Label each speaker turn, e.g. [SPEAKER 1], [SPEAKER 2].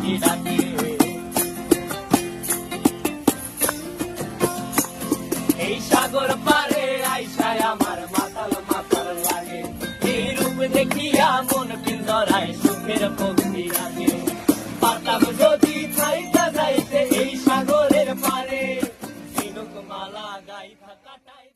[SPEAKER 1] পাখি ডাকে। এই সাগর পারে আইসায় আমার মাতাল মাতাল লাগে, এই রূপ দেখিয়া মন পিন্দরায় সুখের ভক্তি লাগে। পাতাম যদি ছাইতা যাইতে এই সাগরের পারে, ঝিনুক মালা গাইথা কাটাই।